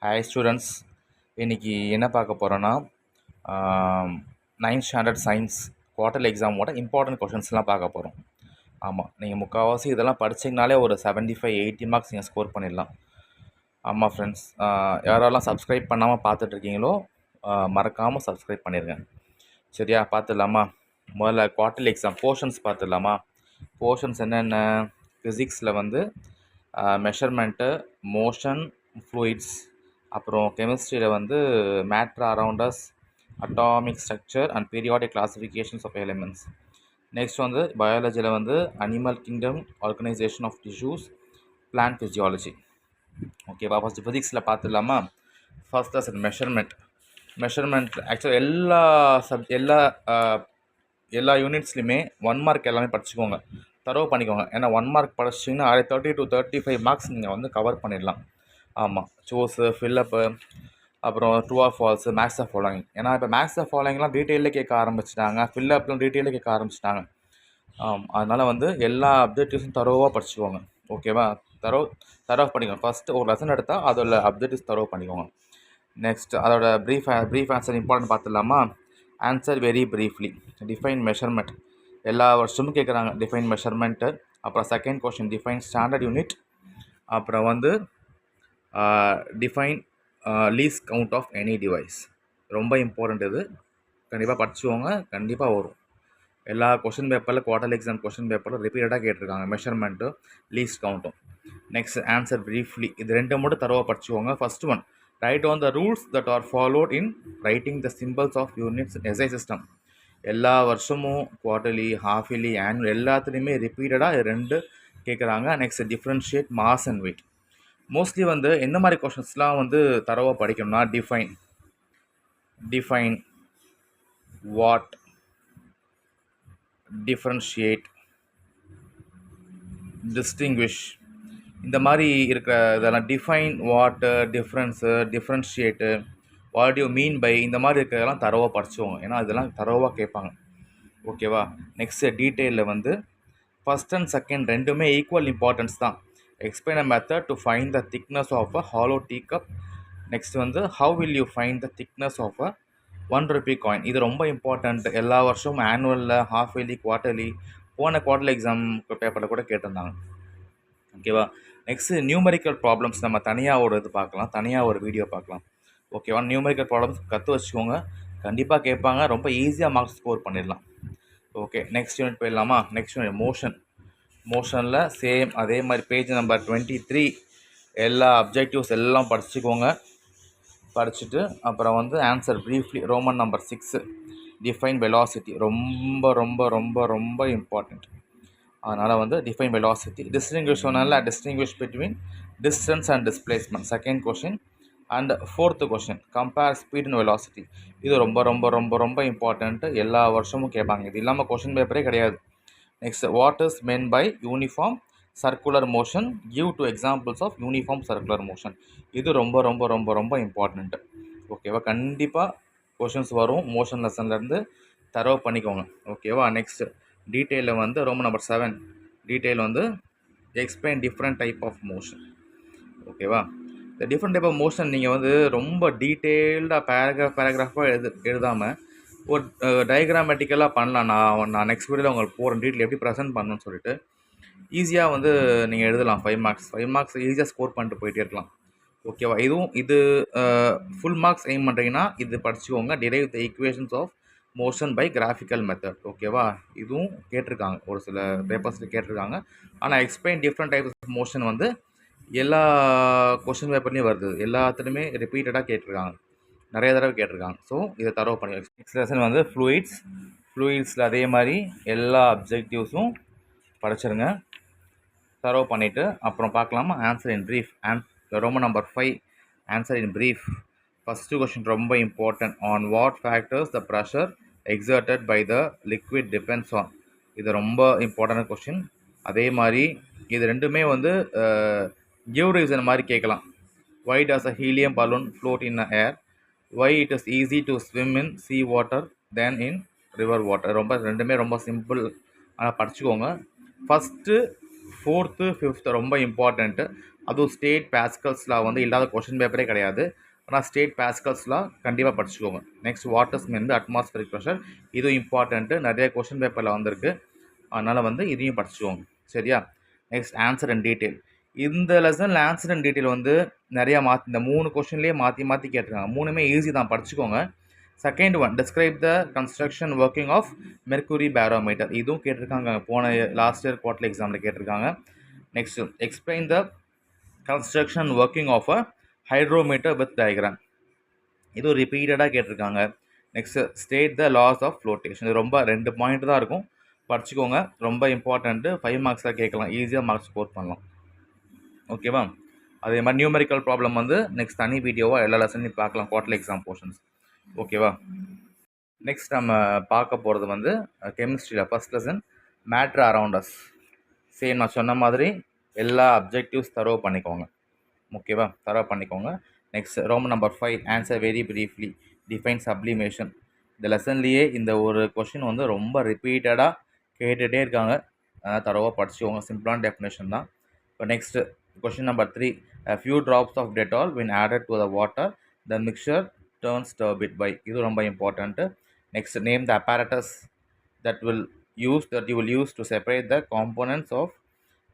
Hi students, இன்றைக்கி என்ன பார்க்க போகிறோன்னா 9th ஸ்டாண்டர்ட் சயின்ஸ் குவார்டர்லி எக்ஸாமோட இம்பார்ட்டன்ட் கொஷின்ஸ்லாம் பார்க்க போகிறோம். ஆமாம், நீங்கள் முக்கால்வாசி இதெல்லாம் படிச்சிங்கனாலே ஒரு 75-80 மார்க்ஸ் நீங்கள் ஸ்கோர் பண்ணிடலாம். ஆமாம் ஃப்ரெண்ட்ஸ், யாரெல்லாம் சப்ஸ்கிரைப் பண்ணாமல் பார்த்துட்ருக்கீங்களோ மறக்காமல் சப்ஸ்கிரைப் பண்ணிடுங்க. சரியா? பார்த்துடலாமா? முதல்ல குவார்டர்லி எக்ஸாம் போர்ஷன்ஸ் பார்த்துடலாமா? போர்ஷன்ஸ் என்னென்ன? ஃபிசிக்ஸில் வந்து மெஷர்மெண்ட்டு, மோஷன், ஃப்ளூயிட்ஸ், அப்புறம் கெமிஸ்ட்ரியில் வந்து matter around us, atomic structure and periodic classifications of elements. Next வந்து பயாலஜியில் வந்து animal kingdom, organisation of tissues, plant physiology. ஓகேவா? ஃபஸ்ட்டு ஃபிசிக்ஸில் பார்த்துடலாமா? ஃபர்ஸ்ட் லெசன் மெஷர்மெண்ட் ஆக்சுவலாக எல்லா யூனிட்ஸ்லையுமே 1 மார்க் எல்லாமே படிச்சுக்கோங்க, தரவு பண்ணிக்கோங்க. ஏன்னா 1 மார்க் படிச்சிட்டிங்கன்னா 30 to 35 மார்க்ஸ் நீங்கள் வந்து கவர் பண்ணிடலாம். ஆமாம், சூஸு, ஃபில்லப்பு, அப்புறம் true or false, match of following. ஏன்னா இப்போ மேக்ஸ் ஆஃப் ஃபாலோயிங்லாம் டீட்டெயிலே கேட்க ஆரம்பிச்சிட்டாங்க, ஃபில்லப்லாம் டீட்டெயிலே கேட்க ஆரம்பிச்சிட்டாங்க. அதனால் வந்து எல்லா அப்ஜெக்டிவ்ஸும் தரோவாக படிச்சுக்கோங்க. ஓகேவா? தரவு பண்ணிக்கோங்க. ஃபஸ்ட்டு ஒரு லெசன் எடுத்தால் அதோட அப்ஜெக்டிவ்ஸ் தரவு பண்ணிக்கோங்க. நெக்ஸ்ட் அதோட ப்ரீஃப் ஆன்சர் இம்பார்ட்டன்ட் பார்த்துடலாமா? Answer very briefly. Define measurement எல்லா வருஷமும் கேட்குறாங்க. Define measurement. அப்புறம் second question define standard unit. அப்புறம் வந்து define least count of any device. ரொம்ப இம்பார்ட்டண்ட் இது, கண்டிப்பாக படிச்சுக்கோங்க, கண்டிப்பாக வரும். எல்லா கொஷின் பேப்பரில் குவார்டர்லி எக்ஸாம் கொஷின் பேப்பரில் ரிப்பீட்டடாக கேட்டிருக்காங்க மெஷர்மெண்ட்டு, லீஸ்ட் கவுண்ட்டும். Next answer briefly. இது ரெண்டு மட்டும் தரவாக படிச்சுக்கோங்க. First one, write on the rules that are followed in writing the symbols of units SI system. எல்லா வருஷமும் குவார்டர்லி, ஹாஃப் இயர்லி, ஆனுவல் எல்லாத்துலேயுமே ரிப்பீட்டடாக ரெண்டு கேட்குறாங்க. Next differentiate mass and weight. Mostly வந்து எந்த மாதிரி கொஷின்ஸ்லாம் வந்து தரவாக படிக்கணும்னா டிஃபைன், வாட், டிஃப்ரென்ஷியேட், டிஸ்டிங்விஷ், இந்த மாதிரி இருக்கிற இதெல்லாம் define, what, difference, differentiate, what you mean by, இந்த மாதிரி இருக்கிறதெல்லாம் தரவாக படிச்சுவோங்க. ஏன்னா இதெல்லாம் தரவாக கேட்பாங்க. ஓகேவா? நெக்ஸ்ட்டு டீட்டெயிலில் வந்து ஃபஸ்ட் அண்ட் செகண்ட் ரெண்டுமே ஈக்குவல் இம்பார்ட்டன்ஸ் தான். Explain a method to find the thickness of a hollow tea cup. Next வந்து how will you find the thickness of a 1 rupee coin. இது ரொம்ப இம்பார்ட்டண்ட். எல்லா வருஷமும் ஆனுவலில், ஹாஃப் இயர்லி, குவார்ட்டர்லி, போன quarterly exam பேப்பரில் கூட கேட்டிருந்தாங்க. ஓகேவா? நெக்ஸ்ட்டு நியூமரிக்கல் ப்ராப்ளம்ஸ் நம்ம தனியாக ஒரு இது பார்க்கலாம், தனியாக ஒரு வீடியோ பார்க்கலாம். ஓகேவா? நியூமரிக்கல் ப்ராப்ளம்ஸ் கற்று வச்சுக்கோங்க, கண்டிப்பாக கேட்பாங்க, ரொம்ப ஈஸியாக மார்க்ஸ் ஸ்கோர் பண்ணிடலாம். ஓகே, நெக்ஸ்ட் யூனிட் போயிடலாமா? நெக்ஸ்ட் யூனிட் மோஷனில் சேம் அதே மாதிரி பேஜ் நம்பர் 23 எல்லா அப்ஜெக்டிவ்ஸ் எல்லாம் படிச்சுக்கோங்க. படிச்சுட்டு அப்புறம் வந்து answer briefly. Roman number 6 define velocity. ரொம்ப ரொம்ப ரொம்ப ரொம்ப இம்பார்ட்டண்ட். அதனால் வந்து define velocity. Distinguish between distance and displacement, second question. And fourth question compare speed and velocity. இது ரொம்ப ரொம்ப ரொம்ப ரொம்ப இம்பார்ட்டண்ட்டு, எல்லா வருஷமும் கேட்பாங்க. இது இல்லாமல் கொஷின் பேப்பரே கிடையாது. Next, what is meant by uniform circular motion, give 2 examples of uniform circular motion. இது ரொம்ப ரொம்ப ரொம்ப ரொம்ப இம்பார்ட்டண்ட்டு. ஓகேவா? கண்டிப்பாக கொஷின்ஸ் வரும் மோஷன் லெசன்லேருந்து, தரவு பண்ணிக்கோங்க. ஓகேவா? நெக்ஸ்ட் டீட்டெயிலில் வந்து ரோமன் நம்பர் 7 டீட்டெயில் வந்து explain different type of motion. ஓகேவா? இந்த டிஃப்ரெண்ட் டைப் ஆஃப் மோஷன் நீங்கள் வந்து ரொம்ப டீட்டெயில்டாக பேராகிராஃபாக எழுதாமல் ஒரு டயக்ராமேட்டிக்கலாக பண்ணலாம். நான் நெக்ஸ்ட் வீடியோவில் உங்களுக்கு போகிறேன் டீட்டெயில் எப்படி ப்ரெசென்ட் பண்ணணும்னு சொல்லிட்டு. ஈஸியாக வந்து நீங்கள் எழுதலாம். 5 மார்க்ஸ் ஈஸியாக ஸ்கோர் பண்ணிட்டு போயிட்டே இருக்கலாம். ஓகேவா? இது ஃபுல் மார்க்ஸ் எய்ம் பண்ணுறீங்கன்னா இது படிச்சுக்கோங்க. Derive the equations of motion by graphical method. ஓகேவா? இதுவும் கேட்டிருக்காங்க, ஒரு சில பேப்பர்ஸில் கேட்டிருக்காங்க. ஆனால் explain different types of motion வந்து எல்லா கொஷின் பேப்பர்லேயும் வருது, எல்லாத்துலேயுமே ரிப்பீட்டடாக கேட்டிருக்காங்க, நிறைய தடவை கேட்டிருக்காங்க. ஸோ இதை தரவு பண்ணி நெக்ஸ்ட் லெசன் வந்து ஃப்ளூயிட்ஸில் அதே மாதிரி எல்லா அப்ஜெக்டிவ்ஸும் படிச்சிருங்க, தரவு பண்ணிவிட்டு அப்புறம் பார்க்கலாமா? Answer in brief. Roman number 5 answer in brief. First question ரொம்ப important. On what factors the pressure exerted by the liquid depends on. இது ரொம்ப இம்பார்ட்டன்ட் கொஷின். அதே மாதிரி இது ரெண்டுமே வந்து கிவ் ரீசன் மாதிரி கேட்கலாம். Why does a helium balloon float in the air? Why it is easy to swim in sea water than in river water? ரெண்டுமே ரொம்ப சிம்பிள், ஆனால் படிச்சுக்கோங்க. ஃபஸ்ட்டு, 4th, 5th ரொம்ப இம்பார்ட்டண்ட்டு. அதுவும் ஸ்டேட் பாஸ்கல்ஸ் லா வந்து இல்லாத கொஷின் பேப்பரே கிடையாது. ஆனால் ஸ்டேட் பாஸ்கல்ஸ் லா கண்டிப்பாக படிச்சுக்கோங்க. நெக்ஸ்ட் வாட்டர்ஸ் வந்து அட்மாஸ்பரிக் ப்ரெஷர், இதுவும் இம்பார்ட்டண்ட்டு, நிறைய கொஷின் பேப்பரில் வந்திருக்கு. அதனால் வந்து இதையும் படிச்சுக்கோங்க. சரியா? Next answer and detail. இந்த லெசனில் ஆன்சர் அண்ட் டீட்டெயில் வந்து நிறையா இந்த 3 கொஷின்லேயே மாற்றி மாற்றி கேட்டிருக்காங்க. 3மே ஈஸி தான், படிச்சுக்கோங்க. Second one, describe the construction working of mercury barometer, இதுவும் கேட்டிருக்காங்க. போன லாஸ்ட் இயர் குவார்டர்லி எக்ஸாமில் கேட்டிருக்காங்க. Next, explain the construction working of a hydrometer with diagram, இதுவும் ரிப்பீட்டடாக கேட்டிருக்காங்க. Next, state the laws of flotation, இது ரொம்ப 2 பாயிண்ட் தான் இருக்கும், படிச்சுக்கோங்க. ரொம்ப இம்பார்ட்டண்ட்டு, 5 மார்க்ஸாக கேட்கலாம், ஈஸியாக மார்க்ஸ் ஸ்கோர் பண்ணலாம். ஓகேவா? அதே மாதிரி நியூமெரிக்கல் ப்ராப்ளம் வந்து நெக்ஸ்ட் தனி வீடியோவாக எல்லா லெசனையும் பார்க்கலாம், குவார்டர்லி எக்ஸாம் போர்ஷன்ஸ். ஓகேவா? நெக்ஸ்ட் நம்ம பார்க்க போகிறது வந்து கெமிஸ்ட்ரியில் first lesson matter around us. Same நான் சொன்ன மாதிரி எல்லா அப்ஜெக்டிவ்ஸ் தரவு பண்ணிக்கோங்க. ஓகேவா? தரவு பண்ணிக்கோங்க. Next Roman number 5, answer very briefly, define sublimation. இந்த லெசன்லேயே இந்த ஒரு கொஷின் வந்து ரொம்ப ரிப்பீட்டடாக கேட்டுகிட்டே இருக்காங்க, அதனால் தரவாக படிச்சுக்கோங்க. சிம்பிளான டெஃபினேஷன் தான். இப்போ next question number 3, a few drops of Dettol when added to the water, the mixture turns turbid by, இது ரொம்ப important. Next, name the apparatus that you will use to separate the components of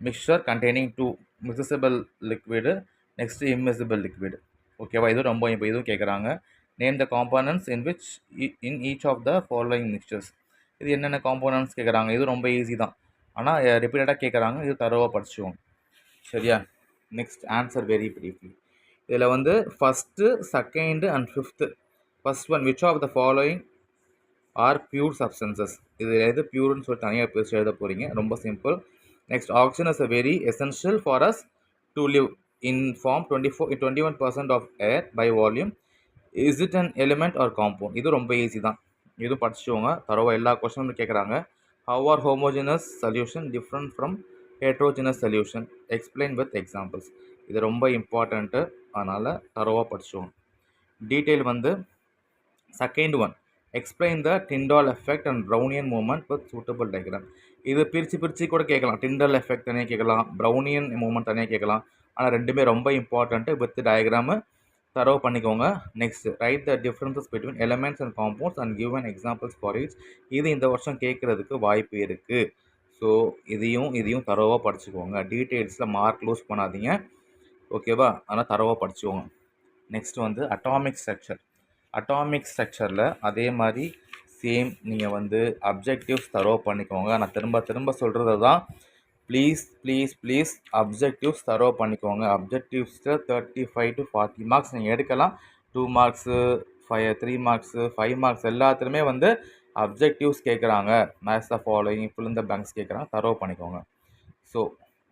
mixture containing two miscible liquid, next immiscible liquid. ஓகேவா? இது ரொம்ப இதுவும் கேட்குறாங்க. Name the components in each of the following mixtures, இது என்னென்ன components கேட்குறாங்க. இது ரொம்ப ஈஸி தான், ஆனால் ரிப்பீட்டடாக கேட்குறாங்க, இது தரவாக படிச்சுவோம். சரியா? Next answer very briefly. இதில் வந்து first, second and fifth. First one, which of the following are pure substances, இது எது பியூர்னு சொல்லிட்டு தனியாக பேசி எழுத போகிறீங்க. ரொம்ப simple. Next, oxygen is very essential for us to live in form 21% of air by volume. Is it an element or compound, இது ரொம்ப ஈஸி தான், இதுவும் படிச்சுக்கோங்க. தரவாக எல்லா கொஸ்டினும் கேட்குறாங்க. How are homogeneous solution different from heterogeneous solution, explain with examples, இது ரொம்ப இம்பார்ட்டண்ட்டு, அதனால் தரவாக படிச்சுக்கோங்க. டீட்டெயில் வந்து second one, explain the Tyndall effect and Brownian movement with suitable diagram, இது பிரித்து கூட கேட்கலாம். டிண்டால் எஃபெக்ட் தனியாக கேட்கலாம், ப்ரௌனியன் மூமெண்ட் தனியாக கேட்கலாம், ஆனால் ரெண்டுமே ரொம்ப இம்பார்ட்டண்ட்டு. வித் டயக்ராமு தரவு பண்ணிக்கோங்க. Next, right the differences between elements and compounds and give an examples for it's, இது இந்த வருஷம் கேட்குறதுக்கு வாய்ப்பு இருக்குது. ஸோ இதையும் தரவாக படிச்சுக்கோங்க. டீட்டெயில்ஸில் மார்க் லூஸ் பண்ணாதீங்க. ஓகேவா? ஆனால் தரவாக படிச்சுக்கோங்க. நெக்ஸ்ட் வந்து அட்டாமிக் ஸ்ட்ரக்சர். அட்டாமிக் ஸ்ட்ரக்சரில் அதே மாதிரி சேம் நீங்கள் வந்து அப்ஜெக்டிவ்ஸ் தரவு பண்ணிக்கோங்க. நான் திரும்ப சொல்கிறது தான், ப்ளீஸ் அப்ஜெக்டிவ்ஸ் தரவு பண்ணிக்கோங்க. அப்ஜெக்டிவ்ஸில் 35 to 40 மார்க்ஸ் நீங்கள் எடுக்கலாம். 2 மார்க்ஸு 3 மார்க்ஸு 5 மார்க்ஸ் எல்லாத்துலேயுமே வந்து அப்ஜெக்டிவ்ஸ் கேட்குறாங்க. Match the following, fill in the blanks கேட்குறாங்க, தரவு பண்ணிக்கோங்க. ஸோ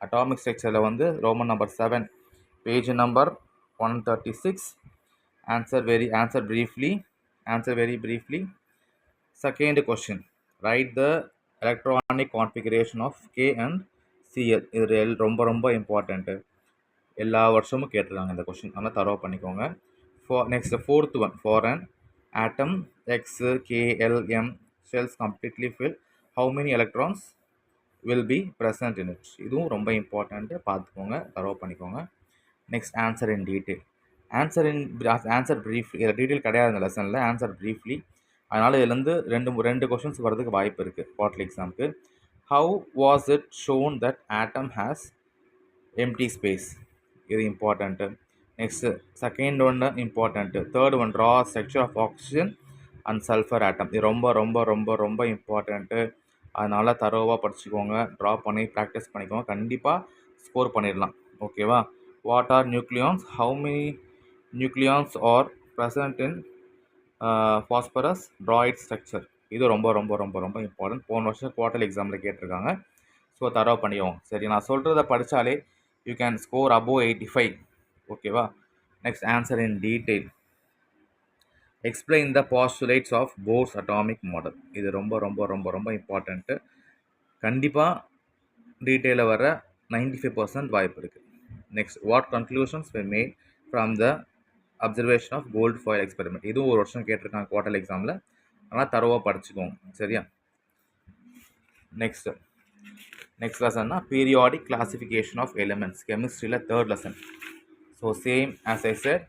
அட்டாமிக் ஸ்ட்ரக்சரில் வந்து Roman number 7, page number 136. Answer very briefly. Second question, write the electronic configuration of K and Cl, இது ரொம்ப இம்பார்ட்டண்ட்டு, எல்லா வருஷமும் கேட்டிருக்காங்க இந்த கொஷின், ஆனால் தரவு பண்ணிக்கோங்க. Next fourth one, for an atom X, K, L, M cells completely fill, how many electrons will be present in it, இதுவும் ரொம்ப இம்பார்ட்டண்ட்டு, பார்த்துக்கோங்க, தரவு பண்ணிக்கோங்க. Next, answer in detail. Answer briefly, இதில் டீட்டெயில் கிடையாது இந்த லெசனில், ஆன்சர் ப்ரீஃப்லி. அதனால் இதுலேருந்து ரெண்டு கொஷின்ஸ் வரதுக்கு வாய்ப்பு இருக்குது குவார்டர்லி எக்ஸாமுக்கு. How was it shown that atom has empty space, இது இம்பார்ட்டண்ட்டு. நெக்ஸ்ட்டு செகண்ட் ஒன்று important. Third one, draw structure of oxygen and sulphur atom, இது ரொம்ப இம்பார்ட்டண்ட்டு, அதனால் தரோவாக படிச்சுக்கோங்க. ட்ரா பண்ணி ப்ராக்டிஸ் பண்ணிக்கோங்க, கண்டிப்பாக ஸ்கோர் பண்ணிடலாம். ஓகேவா? What are nucleons, how many nucleons are present in phosphorus Freud structure, இது ரொம்ப இம்பார்ட்டன்ட். போன வருஷம் குவார்டர்லி எக்ஸாமில் கேட்டிருக்காங்க. ஸோ தரவு பண்ணிடுவோம். சரி, நான் சொல்கிறத படித்தாலே யூ கேன் ஸ்கோர் above 85. ஓகேவா? Next, answer in detail. Explain the postulates of Bohr's atomic model, இது ரொம்ப இம்பார்ட்டண்ட்டு, கண்டிப்பாக டீட்டெயிலில் வர 95% வாய்ப்பு இருக்குது. Next, what conclusions were made from the observation of gold foil experiment, இதுவும் ஒரு வருஷம் கேட்டிருக்காங்க குவார்டர்லி எக்ஸாமில், ஆனால் தரவாக படிச்சுக்கோங்க. சரியா? நெக்ஸ்ட், நெக்ஸ்ட் லெசன்னா பீரியாடிக் கிளாசிஃபிகேஷன் ஆஃப் எலிமெண்ட்ஸ், கெமிஸ்ட்ரியில் 3rd lesson. So same as I said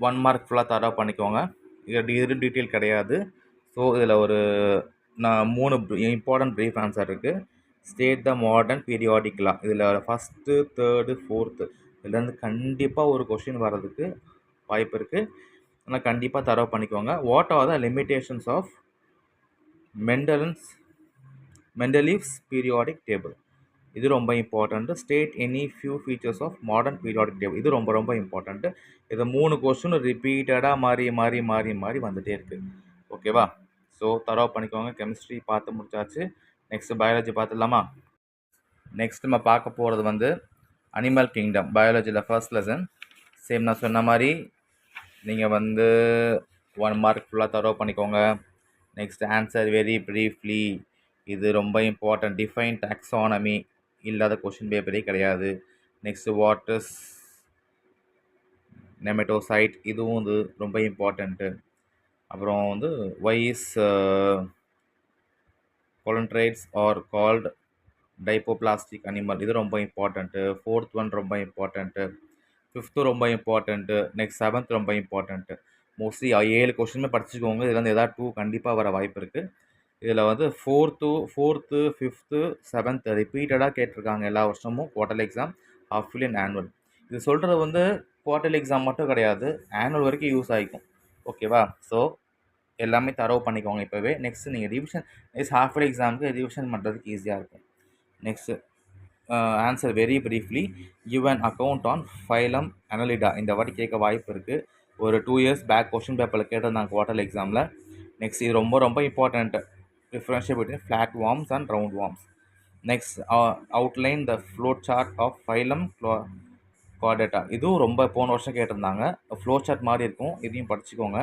1 mark ஃபுல்லாக தரவு பண்ணிக்கோங்க. இது டீட்டெயில் கிடையாது. ஸோ இதில் ஒரு 3 இம்பார்ட்டன்ட் ப்ரீஃப் ஆன்சர் இருக்குது. ஸ்டேட் த மாடர்ன் பீரியாடிக் லா, இதில் ஃபஸ்ட்டு 3rd 4th இதுலேருந்து கண்டிப்பாக ஒரு கொஷின் வர்றதுக்கு வாய்ப்பு இருக்குது. ஆனால் கண்டிப்பாக தரவு பண்ணிக்கோங்க. What are the limitations of Mendeleev's periodic table, இது ரொம்ப important. State any few features of modern periodic table, இது ரொம்ப ரொம்ப இம்பார்ட்டண்ட்டு. இது 3 கொஸ்டின் ரிப்பீட்டடாக மாறி வந்துகிட்டே இருக்குது. ஓகேவா? ஸோ தரவு பண்ணிக்கோங்க. கெமிஸ்ட்ரி பார்த்து முடிச்சாச்சு. நெக்ஸ்ட்டு பயாலஜி பார்த்துடலாமா? நெக்ஸ்ட் நம்ம பார்க்க போகிறது வந்து அனிமல் கிங்டம், பயாலஜியில் ஃபர்ஸ்ட் லெசன். சேம் நான் சொன்ன மாதிரி நீங்கள் வந்து 1 மார்க் ஃபுல்லாக தரவு பண்ணிக்கோங்க. நெக்ஸ்ட் ஆன்சர் வெரி ப்ரீஃப்லி, இது ரொம்ப இம்பார்ட்டன்ட். டிஃபைன் டாக்ஸானமி இல்லாத கொஷின் பேப்பரே கிடையாது. நெக்ஸ்ட் வாட் இஸ் நெமட்டோசைட், இதுவும் இது ரொம்ப இம்பார்ட்டண்ட்டு. அப்புறம் வந்து why is coelenterates are called diploblastic animal, இது ரொம்ப இம்பார்ட்டண்ட்டு. 4th ஒன் ரொம்ப இம்பார்ட்டண்ட்டு. 5th ரொம்ப இம்பார்ட்டண்ட்டு. நெக்ஸ்ட் 7th ரொம்ப இம்பார்ட்டண்ட்டு. மோஸ்ட்லி 7 கொஷினுமே படிச்சுக்கோங்க. இதில் வந்து எதாவது 2 கண்டிப்பாக வர வாய்ப்பு இருக்குது. இதில் வந்து 4th 5th 7th ரிப்பீட்டடாக கேட்டிருக்காங்க எல்லா வருஷமும். Quarterly exam, half yearly and annual. இது சொல்கிறது வந்து குவார்டர்லி எக்ஸாம் மட்டும் கிடையாது, ஆனுவல் வரைக்கும் யூஸ் ஆகிக்கும். ஓகேவா? ஸோ எல்லாமே தரவு பண்ணிக்கோங்க இப்போவே. நெக்ஸ்ட் நீங்கள் ரிவிஷன், நெக்ஸ்ட் ஹாஃப் இயர்லி எக்ஸாமுக்கு ரிவிஷன் பண்ணுறதுக்கு ஈஸியாக இருக்கும். Next answer very briefly, give an account on phylum Annelida, இந்த வாட்டி கேட்க வாய்ப்பு இருக்குது. ஒரு 2 years பேக் கொஷின் பேப்பரில் கேட்டிருந்தாங்க குவார்டர்லி எக்ஸாமில். நெக்ஸ்ட் இது ரொம்ப ரொம்ப important, differentiate between flat worms and round worms. Next outline the flow chart of phylum குவாடேட்டா, இதுவும் ரொம்ப போன வருஷம் கேட்டிருந்தாங்க. ஃப்ளோ சார்ட் மாதிரி இருக்கும், இதையும் படிச்சுக்கோங்க.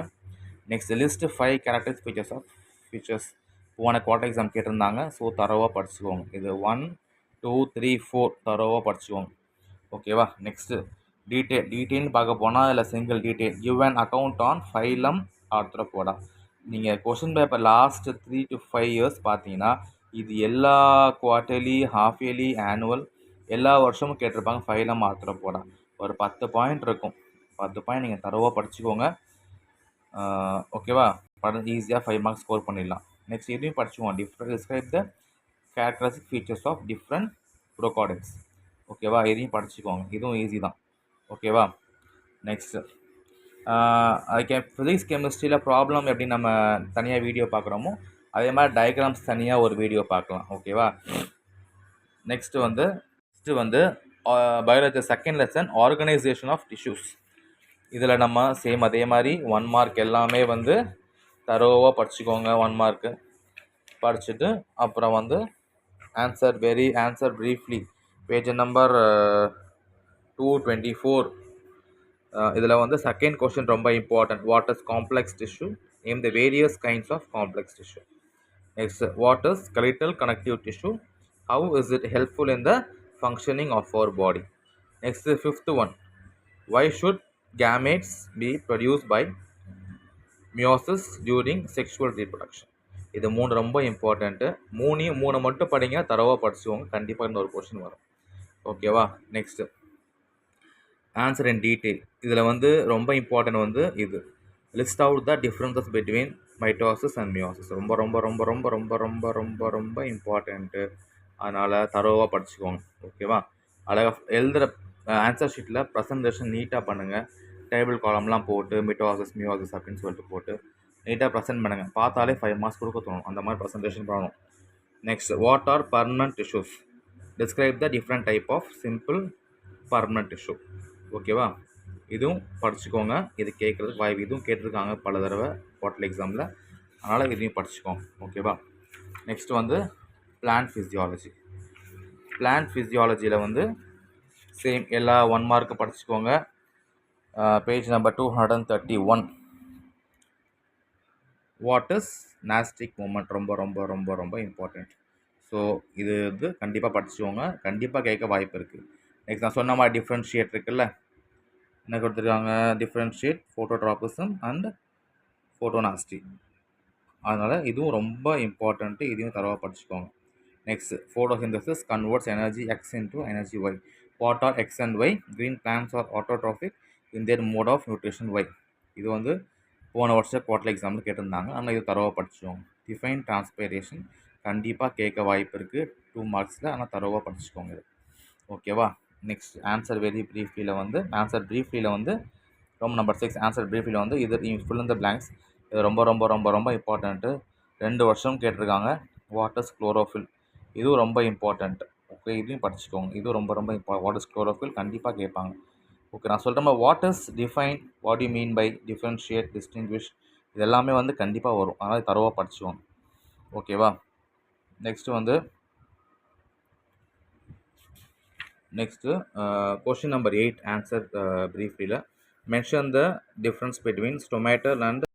நெக்ஸ்ட் லிஸ்ட் 5 கேரக்டரிஸ்டிக் ஃபீச்சர்ஸ் போன குவார்டர் எக்ஸாம் கேட்டிருந்தாங்க. ஸோ தரவாக படிச்சுக்கோங்க. இது 1 2 3 4 தரவாக படிச்சுக்கோங்க. ஓகேவா? நெக்ஸ்ட்டு டீட்டெயில்னு பார்க்க போனால் அதில் single detail, give an account on phylum Arthropoda. நீங்கள் question paper last 3 to 5 years பார்த்தீங்கன்னா இது எல்லா குவார்ட்டர்லி, ஹாஃப் இயர்லி, ஆனுவல் எல்லா வருஷமும் கேட்டிருப்பாங்க ஃபைலம் ஆர்த்ரோபோடா. ஒரு 10 பாயிண்ட் இருக்கும். 10 பாயிண்ட் நீங்கள் தரவாக படிச்சுக்கோங்க. ஓகேவா? ஈஸியாக 5 மார்க்ஸ் ஸ்கோர் பண்ணிடலாம். நெக்ஸ்ட் இதையும் படிச்சுக்கோங்க. Describe the characteristic features of different prochordates. ஓகேவா? இதையும் படிச்சுக்கோங்க, இதுவும் ஈஸி தான். ஓகேவா? நெக்ஸ்ட்டு அதுக்கு ஃபிசிக்ஸ் கெமிஸ்ட்ரியில் ப்ராப்ளம் எப்படி நம்ம தனியாக வீடியோ பார்க்குறோமோ அதே மாதிரி டயக்ராம்ஸ் தனியாக ஒரு வீடியோ பார்க்கலாம். ஓகேவா? நெக்ஸ்ட்டு வந்து biology second lesson organisation of tissues. இதில் நம்ம சேம் அதே மாதிரி 1 மார்க் எல்லாமே வந்து தரோவாக படிச்சுக்கோங்க. 1 மார்க்கு படிச்சுட்டு அப்புறம் வந்து ஆன்சர் ப்ரீஃப்லி, பேஜ் நம்பர் 224. இதில் வந்து செகண்ட் கொஸ்டின் ரொம்ப important. What is complex tissue, name the various kinds of complex tissue. Next what is skeletal connective tissue, how is it helpful in the functioning of our body. Next 5th one, why should gametes be produced by meiosis during sexual reproduction. இது 3 ரொம்ப important. 3 மட்டும் படிங்க, தரவாக படிச்சுக்கோங்க. கண்டிப்பாக இன்னொரு question வரும். ஓகேவா? Next answer in detail. இதில் வந்து ரொம்ப இம்பார்ட்டன்ட் வந்து இது list out the differences between mitosis and meiosis. ரொம்ப ரொம்ப ரொம்ப ரொம்ப ரொம்ப ரொம்ப ரொம்ப ரொம்ப இம்பார்ட்டண்ட்டு. அதனால் தரோவாக படிச்சுக்கோங்க. ஓகேவா? அழகாக எழுதுகிற ஆன்சர் ஷீட்டில் ப்ரெசன்டேஷன் நீட்டாக பண்ணுங்கள். டேபிள் காலம்லாம் போட்டு மிட்டோசிஸ் மியோசிஸ் அப்படின்னு சொல்லிட்டு போட்டு நீட்டாக ப்ரெசென்ட் பண்ணுங்கள். பார்த்தாலே 5 மார்க்ஸ் கொடுக்க தோணும். அந்த மாதிரி ப்ரெசன்டேஷன் பண்ணணும். Next what are permanent tissues, describe the different type of simple permanent tissue. ஓகேவா? இதுவும் படிச்சுக்கோங்க. இது கேட்குறதுக்கு வாய்ப்பு, இதுவும் கேட்டிருக்காங்க பல தடவை குவார்டர்லி எக்ஸாமில். அதனால் இதையும் படிச்சுக்கோங்க. ஓகேவா? நெக்ஸ்ட் வந்து பிளான்ட் ஃபிசியாலஜியில் வந்து சேம் எல்லா 1 மார்க்கு படிச்சுக்கோங்க. Page number 231. What is nastic movement, ரொம்ப ரொம்ப ரொம்ப ரொம்ப இம்பார்ட்டண்ட். ஸோ இது வந்து கண்டிப்பாக படிச்சுக்கோங்க. கண்டிப்பாக கேட்க வாய்ப்பு இருக்குது. நெக்ஸ்ட் நான் சொன்ன மாதிரி டிஃப்ரென்ஷியேட் இருக்குல்ல, என்ன கொடுத்துருக்காங்க, டிஃப்ரென்ஷியேட் ஃபோட்டோட்ராபிசம் அண்ட் ஃபோட்டோனாஸ்டி. அதனால் இதுவும் ரொம்ப இம்பார்ட்டண்ட்டு, இதையும் தரவாக படிச்சுக்கோங்க. Next, photosynthesis converts energy X into energy Y. What are X and Y? Green plants are autotrophic in their mode of nutrition Y. இது வந்து போன வருஷம் குவார்டர்லி எக்ஸாமில் கேட்டிருந்தாங்க. ஆனால் இது தரவாக படிச்சுக்கோங்க. டிஃபைன் டிரான்ஸ்பைரேஷன் கண்டிப்பாக கேட்க வாய்ப்பு இருக்குது 2 மார்க்ஸில். ஆனால் தரவாக படிச்சுக்கோங்க இது. ஓகேவா? நெக்ஸ்ட் ஆன்சர் வெரி ப்ரீஃப்லியில் வந்து ரோம் நம்பர் 6 ஆன்சர் ப்ரீஃப்லியில் வந்து இது ஃபில் இன் த பிளாங்க்ஸ். இது ரொம்ப ரொம்ப ரொம்ப ரொம்ப இம்பார்ட்டண்ட்டு. 2 வருஷம் கேட்டிருக்காங்க. What is chlorophyll? இதுவும் ரொம்ப இம்பார்ட்டண்ட். ஓகே, இதையும் படிச்சுக்கோங்க. இதுவும் ரொம்ப ரொம்ப வாட் இஸ் குளோரோஃபில் கண்டிப்பாக கேட்பாங்க. ஓகே, நான் சொல்கிற மாதிரி what is define, what you mean by, differentiate, distinguish, இது எல்லாமே வந்து கண்டிப்பாக வரும். அதனால் தரவாக படிச்சுக்கோங்க. ஓகேவா? நெக்ஸ்ட்டு கொஷின் நம்பர் 8 ஆன்சர் ப்ரீஃப்லியில் mention the difference between stomatal and